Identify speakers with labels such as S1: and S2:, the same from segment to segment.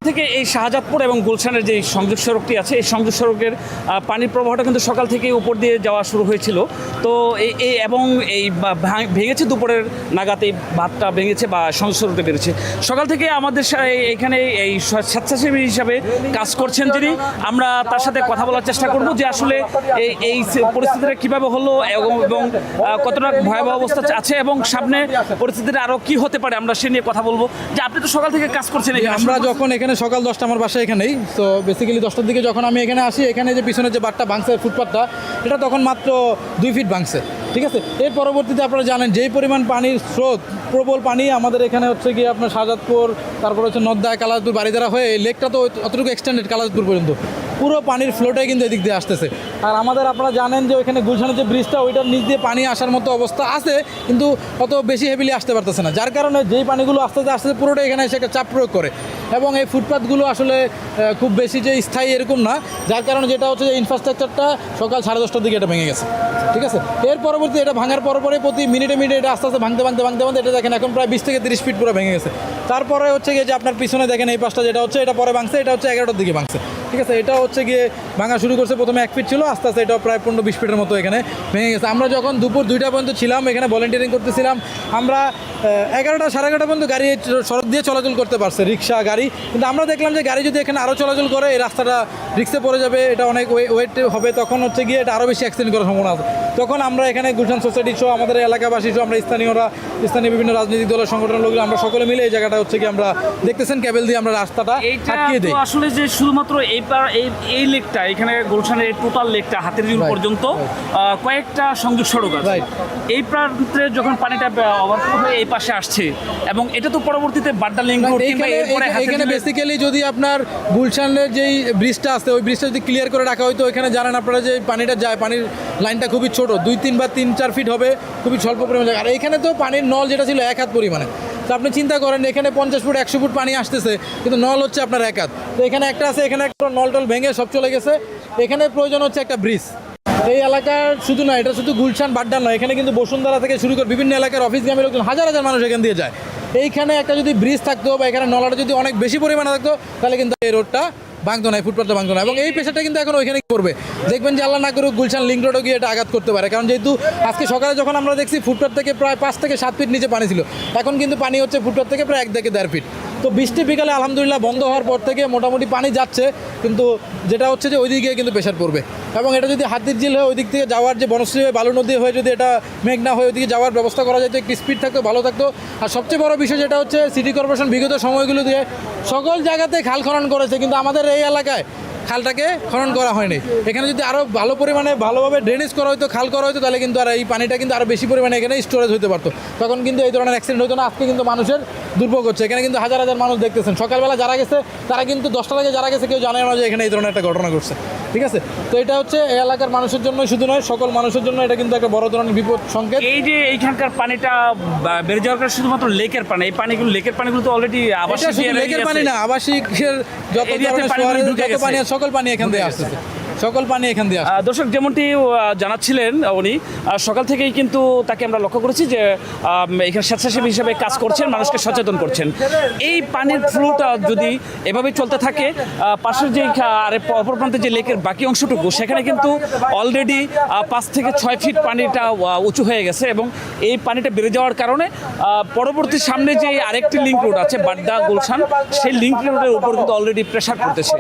S1: থেকে এই শাহজাদপুর এবং গুলশানের যে সংযোগ সড়কটি আছে, এই সংযোগ সড়কের পানির প্রবাহটা কিন্তু সকাল থেকেই উপর দিয়ে যাওয়া শুরু হয়েছিল। তো এই এবং এই ভেঙেছে দুপুরের নাগাদ, এই বাঁধটা ভেঙেছে বা সংযোগ সড়কটা বেড়েছে। সকাল থেকে আমাদের এখানে এই স্বেচ্ছাসেবী হিসাবে কাজ করছেন যিনি, আমরা তার সাথে কথা বলার চেষ্টা করব যে আসলে এই পরিস্থিতিটা কীভাবে হলো এবং কতটা ভয়াবহ অবস্থা আছে এবং সামনে পরিস্থিতিটা আরও কী হতে পারে, আমরা সে নিয়ে কথা বলবো। যে আপনি তো সকাল থেকে কাজ করছেন।
S2: আমরা যখন এখানে সকাল 10টা, আমার বাসা এখানেই, তো বেসিক্যালি 10টার দিকে যখন আমি এখানে আসি, এখানে যে পিছনে যে বাঁধটা ভাঙছে ফুটপাথটা, এটা তখন মাত্র 2 ফিট ভাঙছে, ঠিক আছে। এর পরবর্তীতে আপনারা জানেন যেই পরিমাণ পানির স্রোত, প্রবল পানি আমাদের এখানে হচ্ছে গিয়ে আপনার শাহজাদপুর, তারপর হচ্ছে নদ্দা, কালাজপুর, বাড়িধারা হয়ে এই লেকটা তো অতটুকু এক্সটেন্ডেড কালাজপুর পর্যন্ত, পুরো পানির ফ্লোটাই কিন্তু এদিক দিয়ে আসতেছে। আর আমাদের আপনারা জানেন যে ওইখানে গুলশানের যে ব্রিজটা, ওইটার নিচ দিয়ে পানি আসার মতো অবস্থা আছে, কিন্তু অত বেশি হেভিলি আসতে পারতেছে না, যার কারণে যেই পানিগুলো আস্তে আস্তে পুরোটা এখানে এসে একটা চাপ প্রয়োগ করে। এবং এই ফুটপাথগুলো আসলে খুব বেশি যে স্থায়ী এরকম না, যার কারণে যেটা হচ্ছে যে ইনফ্রাস্ট্রাকচারটা সকাল 10:30টার দিকে এটা ভেঙে গেছে, ঠিক আছে। এর পরবর্তী এটা ভাঙার পরে প্রতি মিনিটে এটা আস্তে আস্তে ভাঙতে এটা দেখেন এখন প্রায় 20 থেকে 30 ফিট পুরো ভেঙে গেছে। তারপরে হচ্ছে গিয়ে যে আপনার পিছনে দেখেন এই পাশটা যেটা হচ্ছে, এটা পরে ভাঙছে, এটা হচ্ছে 11টার দিকে ভাঙছে, ঠিক আছে। এটা হচ্ছে গিয়ে ভাঙা শুরু করছে, প্রথমে 1 ফিট ছিল, আস্তে আস্তে এটা প্রায় 15-20 ফিটের মতো এখানে ভেঙে গেছে। আমরা যখন দুপুর 2টা পর্যন্ত ছিলাম এখানে ভলেন্টিয়ারিং করতেছিলাম, আমরা 11টা সাড়ে 11টা পর্যন্ত গাড়ি সড়ক দিয়ে চলাচল করতে পারছে, রিক্সা গাড়ি। কিন্তু আমরা দেখলাম যে গাড়ি যদি এখানে আরও চলাচল করে, এই রাস্তাটা রিক্সে পড়ে যাবে, এটা অনেক ওয়েট হবে, তখন হচ্ছে গিয়ে এটা আরও বেশি অ্যাক্সিডেন্ট করার সম্ভাবনা আছে। তখন আমরা এখানে গুলশান সোসাইটি সহ আমাদের এলাকাবাসী সহ আমরা স্থানীয় বিভিন্ন রাজনৈতিক দলের সংগঠনের লোকরা আমরা সকলে মিলে এই জায়গাটা হচ্ছে কি আমরা দেখতেছেন ক্যাবেল দিয়ে আমরা রাস্তাটা আটকিয়ে দিই।
S1: আসলে যে শুধুমাত্র এই লেকটা, এখানে গুলশানের এই টোটাল লেকটা হাতিরঝিল পর্যন্ত কয়েকটা সংযোগ সড়ক আছে। এই প্রান্তে যখন পানিটা ওভারফ্লো হয়ে এই পাশে আসছে এবং এটা তো পরবর্তীতে বাড্ডা লিংক রোড,
S2: এখানে বেসিক্যালি যদি আপনার গুলশানের যেই ব্রিজটা আছে, ওই ব্রিজটা যদি ক্লিয়ার করে রাখা হয়তো, এখানে জানেন আপনারা যে পানিটা যায়, পানির লাইনটা খুবই ছোট, 2-3 বা 3-4 ফিট হবে, খুবই স্বল্প পরিমাণে। আর এখানে তো পানির নল যেটা ছিল 1 হাত পরিমাণে, তো আপনি চিন্তা করেন এখানে 50 ফুট 100 ফুট পানি আসতেছে, কিন্তু নল হচ্ছে আপনার 1 হাত। তো এখানে একটা আছে, এখানে একটা নল ভেঙে সব চলে গেছে। এখানে প্রয়োজন হচ্ছে একটা ব্রিজ। এই এলাকার শুধু না, এটা শুধু গুলশান বাড্ডা নয়, এখানে কিন্তু বসুন্ধরা থেকে শুরু করে বিভিন্ন এলাকার অফিসগামী লোকজন, হাজার হাজার মানুষ এখান দিয়ে যায়। এইখানে একটা যদি ব্রিজ থাকতো বা এখানে নলাটা যদি অনেক বেশি পরিমাণে থাকতো, তাহলে কিন্তু এই রোডটা ভাঙতো না, ফুটপাথটা ভাঙতো না। এবং এই পেশাটা কিন্তু এখন ওইখানে করবে, দেখবেন যে আল্লাহ না করুক গুলশান লিংক রোডও গিয়ে এটা আঘাত করতে পারে। কারণ যেহেতু আজকে সকালে যখন আমরা দেখছি ফুটপাথ থেকে প্রায় 5 থেকে 7 ফিট নিচে পানি ছিল, এখন কিন্তু পানি হচ্ছে ফুটপাথ থেকে প্রায় 1 থেকে 1.5 ফিট। তো বৃষ্টি বিকালে আলহামদুলিল্লাহ বন্ধ হওয়ার পর থেকে মোটামুটি পানি যাচ্ছে, কিন্তু যেটা হচ্ছে যে ওই দিকে কিন্তু প্রেশার পড়বে। এবং এটা যদি হাতিরঝিল হয়ে ওই দিক থেকে যাওয়ার যে বনশ্রী হয়ে বালু নদী হয়ে যদি এটা মেঘনা হয়ে ওইদিকে যাওয়ার ব্যবস্থা করা যেত, একটু স্পিড থাকতো, ভালো থাকতো। আর সবচেয়ে বড় বিষয় যেটা হচ্ছে সিটি কর্পোরেশন বিগত সময়গুলো দিয়ে সকল জায়গাতে খাল খনন করেছে, কিন্তু আমাদের এই এলাকায় খালটাকে খনন করা হয়নি। এখানে যদি আরও ভালো পরিমাণে ভালোভাবে ড্রেনেজ করা হতো, খাল করা হতো, তাহলে কিন্তু আর এই পানিটা কিন্তু আরও বেশি পরিমাণে এখানে স্টোরেজ হতে পারতো, তখন কিন্তু এই ধরনের অ্যাক্সিডেন্ট হতো না। আজকে কিন্তু মানুষের দুর্ভোগ হচ্ছে, এখানে কিন্তু হাজার হাজার মানুষ দেখতেছেন। সকালবেলা যারা গেছে তারা কিন্তু 10টা থেকে যারা গেছে কেউ জানে না যে এখানে এই ধরনের একটা ঘটনা ঘটছে, ঠিক আছে। তো এটা হচ্ছে এই এলাকার মানুষের জন্য শুধু নয়, সকল মানুষের জন্য এটা কিন্তু একটা বড় ধরনের বিপদ সংকেত।
S1: এই যে এইখানকার পানিটা বেড়ে যাওয়ার কারণে শুধুমাত্র লেকের পানি, এই পানিগুলো লেকের পানিগুলো তো অলরেডি আবাসিক
S2: লেকের পানি না, আবাসিকের যত ধরনের যত পানি, সকল পানি এখান থেকে আসতেছে, সকল পানি এখান দিয়ে আসে।
S1: দর্শক যেমনটি জানাচ্ছিলেন উনি, সকাল থেকেই কিন্তু তাকে আমরা লক্ষ্য করেছি যে এখানে স্বেচ্ছাসেবী হিসেবে কাজ করছেন, মানুষকে সচেতন করছেন। এই পানির ফ্লোটা যদি এভাবেই চলতে থাকে, পাশের যে অপর প্রান্তে যে লেকের বাকি অংশটুকু, সেখানে কিন্তু অলরেডি 5 থেকে 6 ফিট পানিটা উঁচু হয়ে গেছে এবং এই পানিটা বেড়ে যাওয়ার কারণে পরবর্তী সামনে যে আরেকটি লিংক রোড আছে বাড্ডা গুলশান, সেই লিংক রোডের উপর কিন্তু অলরেডি প্রেশার পড়তেছে।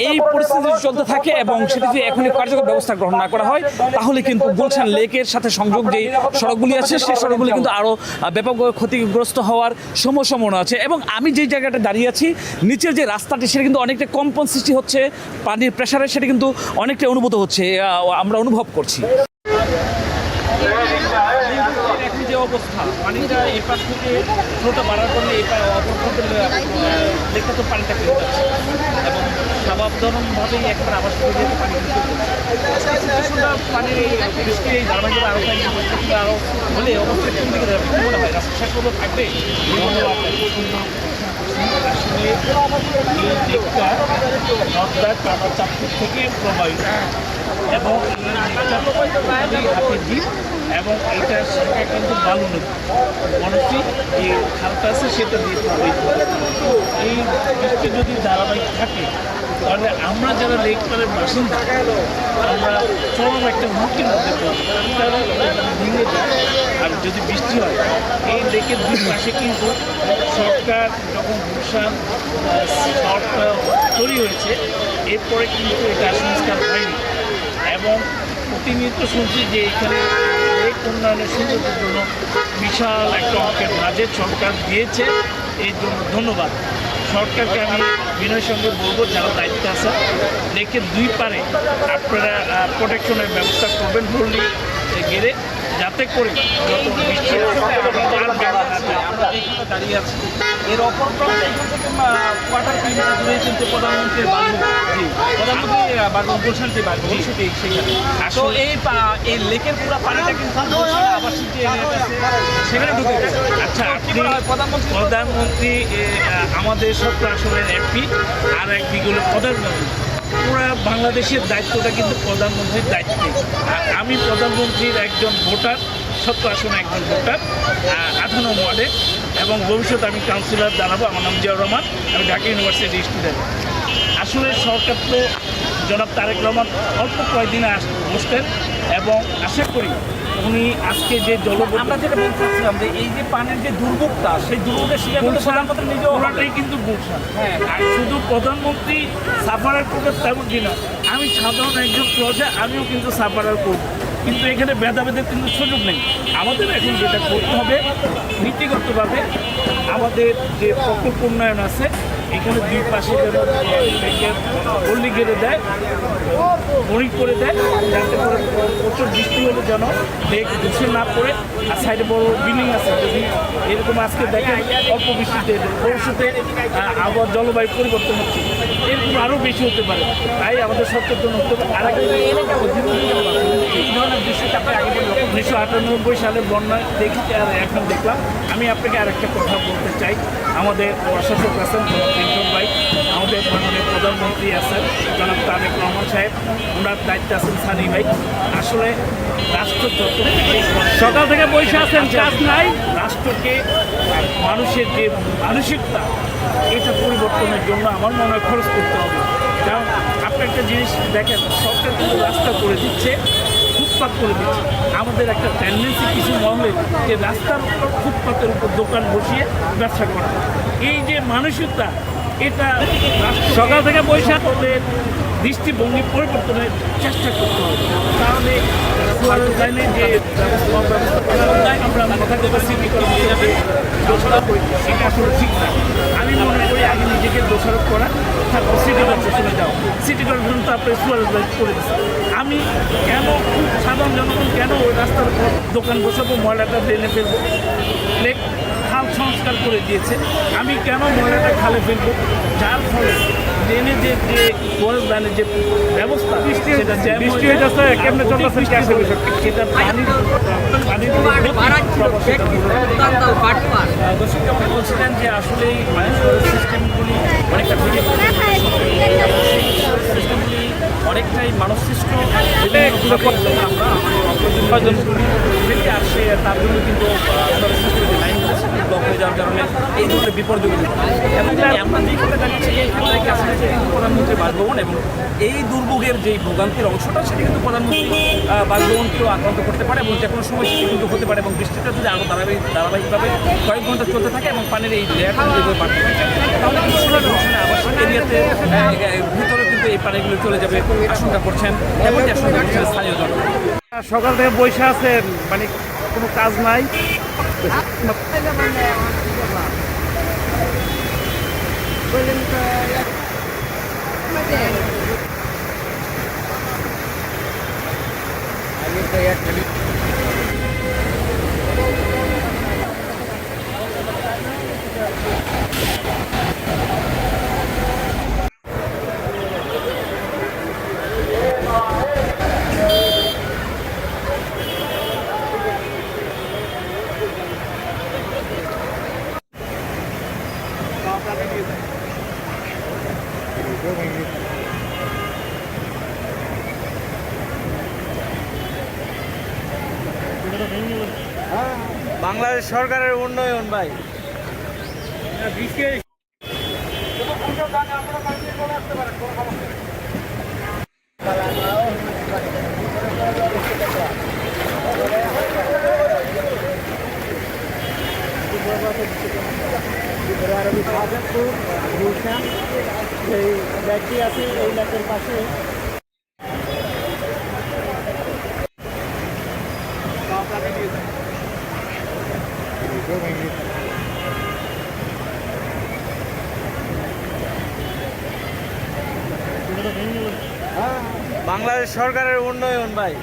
S1: এই পরিস্থিতি চলতে থাকে এবং যদি এখনই কার্যকর ব্যবস্থা গ্রহণ না করা হয়, তাহলে কিন্তু গুলশান লেকের সাথে সংযোগ যেই সড়কগুলি আছে, সেই সড়কগুলি কিন্তু আরও ব্যাপক ক্ষতিগ্রস্ত হওয়ার সম্ভাবনা আছে। এবং আমি যেই জায়গাটা দাঁড়িয়ে আছি, নিচের যে রাস্তাটি, সেটা কিন্তু অনেকটা কম্পন সৃষ্টি হচ্ছে পানির প্রেশারে, সেটা কিন্তু অনেকটা অনুভূত হচ্ছে, আমরা অনুভব করছি। যে অবস্থা পানিটা এই পাশ থেকে ফ্লোটা বাড়ার ফলে এই লেকটা তো পানিটা ফেলে যাচ্ছে এবং স্বাভাবিকভাবেই একবার আবার পানির এই বৃষ্টি এই ধারাবাহিকতা আরও হলে অবস্থা কোন দিকে যাবে মনে হয়? রাস্তা শেষগুলো থাকবে এই লেকটা নর্থ চাঁদপুর থেকে প্রবাহিত
S3: এবং হাতে দ্বীপ এবং এইটা সেটা কিন্তু বালু নদী মনস্রী যে খালটা আছে সেটা দিয়ে প্রবাহিত হয়। এই বৃষ্টি যদি ধারাবাহিক থাকে তাহলে আমরা যারা লেক পাড়ের বাসিন্দা আমরা চরম একটা হুমকির মধ্যে পড়ি। তারা ভেঙে যায় আর যদি বৃষ্টি হয় এই লেকের দুই পাশে কিন্তু সরকার যখন গুলশান শহরটা তৈরি হয়েছে এরপরে কিন্তু এটা সংস্কার হয়নি এবং প্রতিনিয়ত শুনছি যে এখানে লেক উন্নয়নের সৌন্দর্যের জন্য বিশাল একটা অঙ্কের বাজেট সরকার দিয়েছে। এই জন্য ধন্যবাদ সরকারকে। আমি বিনয়ের সঙ্গে বলবো যারা দায়িত্বে আছে লেকের দুই পারে আপনারা প্রোটেকশনের ব্যবস্থা করবেন ভুললি গেড়ে, যাতে করে যত বৃষ্টি
S1: আমরা এইখানে দাঁড়িয়ে আছি এর অপর প্রান্তে এখান থেকে কোয়ার্টার কিলোমিটার দূরে কিন্তু প্রধানমন্ত্রীর বাসভবন, প্রধানমন্ত্রী বাসভবন গুলশান যে বাসভবন সেটি সেখানে। তো এই লেকের পুরো পানিটা কিন্তু গুলশান আবাসিক যে এরিয়াটা আছে সেখানে ঢুকে গেছে।
S3: আচ্ছা,
S1: কি বলা হয়
S3: প্রধানমন্ত্রী আমাদের সত্য আসনের এমপি আর একদিকে হলো প্রধানমন্ত্রী। পুরা বাংলাদেশের দায়িত্বটা কিন্তু প্রধানমন্ত্রীর দায়িত্বে। আর আমি প্রধানমন্ত্রীর একজন ভোটার, সত্য আসনে একজন ভোটার 18 ওয়ার্ডে, এবং ভবিষ্যতে আমি কাউন্সিলর দাঁড়াবো। আমার নাম জিয়াউর রহমান, আমি ঢাকা ইউনিভার্সিটির স্টুডেন্ট। আসলে সরকার তো জনাব তারেক রহমান অল্প কয়েকদিনে বসতেন এবং আশা করি উনি আজকে যে
S1: আমরা যেটা বলতে চাচ্ছিলাম যে এই যে পানির যে দুর্ভোগটা সেই দুর্ভোগের শিকার কিন্তু প্রধানমন্ত্রী নিজেও
S3: পুরাটাই কিন্তু গুলশান।
S1: হ্যাঁ।
S3: আর শুধু প্রধানমন্ত্রী সাফারার করবে তেমন কিনা, আমি সাধারণ একজন প্রজা, আমিও কিন্তু সাফারার করব, কিন্তু এখানে ভেদাভেদের কিন্তু সুযোগ নেই। আমাদের এখন যেটা করতে হবে নীতিগতভাবে আমাদের যে প্রকল্প উন্নয়ন আছে এখানে দুই পাশে যেন পল্লী গেড়ে দেয়, বড়ি করে দেয়, যাতে করে প্রচুর বৃষ্টি হলে যেন লেক ধসে না পড়ে। আর সাইডে বড় বিল্ডিং আছে, যদি এরকম আজকে দেখেন অল্প বৃষ্টিতে ভবিষ্যতে আবহাওয়া জলবায়ু পরিবর্তন হচ্ছে, এরকম আরও বেশি হতে পারে। তাই আমাদের সচেতন হতে হবে। আর
S1: এই ধরনের দৃশ্যটা আপনি আগে বললেন
S3: 1998 সালে বন্যায় দেখি আর এখন দেখলাম। আমি আপনাকে আরেকটা কথা বলতে চাই, আমাদের প্রশাসক আছেন পিন্টু ভাই, আমাদের মাননীয় প্রধানমন্ত্রী আছেন জনাব তারেক রহমান সাহেব, ওনার দায়িত্বে আছেন সানি ভাই। আসলে রাষ্ট্র যত
S1: সকাল থেকে বসে আছেন, কাজ নাই।
S3: রাষ্ট্রকে মানুষের যে মানসিকতা এটা পরিবর্তনের জন্য আমার মনে হয় খরচ করতে হবে। কারণ আপনি একটা জিনিস দেখেন, সরকার কিন্তু রাস্তা করে দিচ্ছে, ফুটপাত করে দিচ্ছে। আমাদের একটা টেন্ডেন্সি কিছু মহলে যে রাস্তার উপর ফুটপাতের উপর দোকান বসিয়ে ব্যবসা করা, এই যে মানসিকতা এটা
S1: সকাল থেকে বৈশাখ
S3: সকলের দৃষ্টিভঙ্গি পরিবর্তনের চেষ্টা করতে হবে। তাহলে লাইনে যে আমরা মাথা দেবো সিটি কর্মীদের দোষারোপ করি, এটা আসলে ঠিক না। আমি মনে করি আগে নিজেকে দোষারোপ করা, তারপর সিটি কর্পোরেশনে যাও। সিটি কর্পোরেশন তো আপনি সুপারভাইজ করে দিচ্ছে। আমি কেন সাধারণ জনগণ কেন ওই রাস্তার উপর দোকান বসাবো, ময়লাটা ড্রেনে ফেলবো? লেক খাল সংস্কার করে দিয়েছে, আমি কেন ময়লাটা খালে ফেলবো? যার ফলে ড্রেনে যে ওয়ার্ল্ড লাইনের যে ব্যবস্থা সেটা
S1: বৃষ্টি হয়ে যাচ্ছে, কেমনে চলতেছে
S3: সেটা পানির
S1: দর্শক আপনি বলছিলেন যে আসলে এই সিস্টেমগুলি অনেকটা সিস্টেমগুলি অনেকটাই মানব সৃষ্ট আমরা আর সে তার জন্য কিন্তু লাইন ব্লক হয়ে যাওয়ার কারণে এই ধরনের বিপর্যয় এবং আমরা যেখানে দাঁড়িয়েছি এইখান থেকে আসলে প্রধানমন্ত্রীর বাসভবন এবং এই দুর্ভোগের যেই ভোগান্তির অংশটা সেটা কিন্তু প্রধানমন্ত্রী বাসভবনকেও আক্রান্ত করতে পারে এবং যে কোনো সময় সেটি কিন্তু হতে পারে। এবং বৃষ্টিটা যদি আরও ধারাবাহিকভাবে কয়েক ঘন্টা চলতে থাকে এবং পানির এই লেয়ারটা যেভাবে বাড়তে থাকে তাহলে কিন্তু আবাসিক এরিয়াতে ভিতরে কিন্তু এই পানিগুলো চলে যাবে আশঙ্কা করছেন এবং আশঙ্কা করছেন স্থানীয় জনগণ।
S3: সকাল থেকে বসে আছেন, মানে কোনো কাজ নাই।
S2: বাংলাদেশ সরকারের উন্নয়ন ভাই।
S3: ব্যক্তি আছে এই লেকের পাশে।
S2: বাংলাদেশ সরকারের উন্নয়ন ভাই।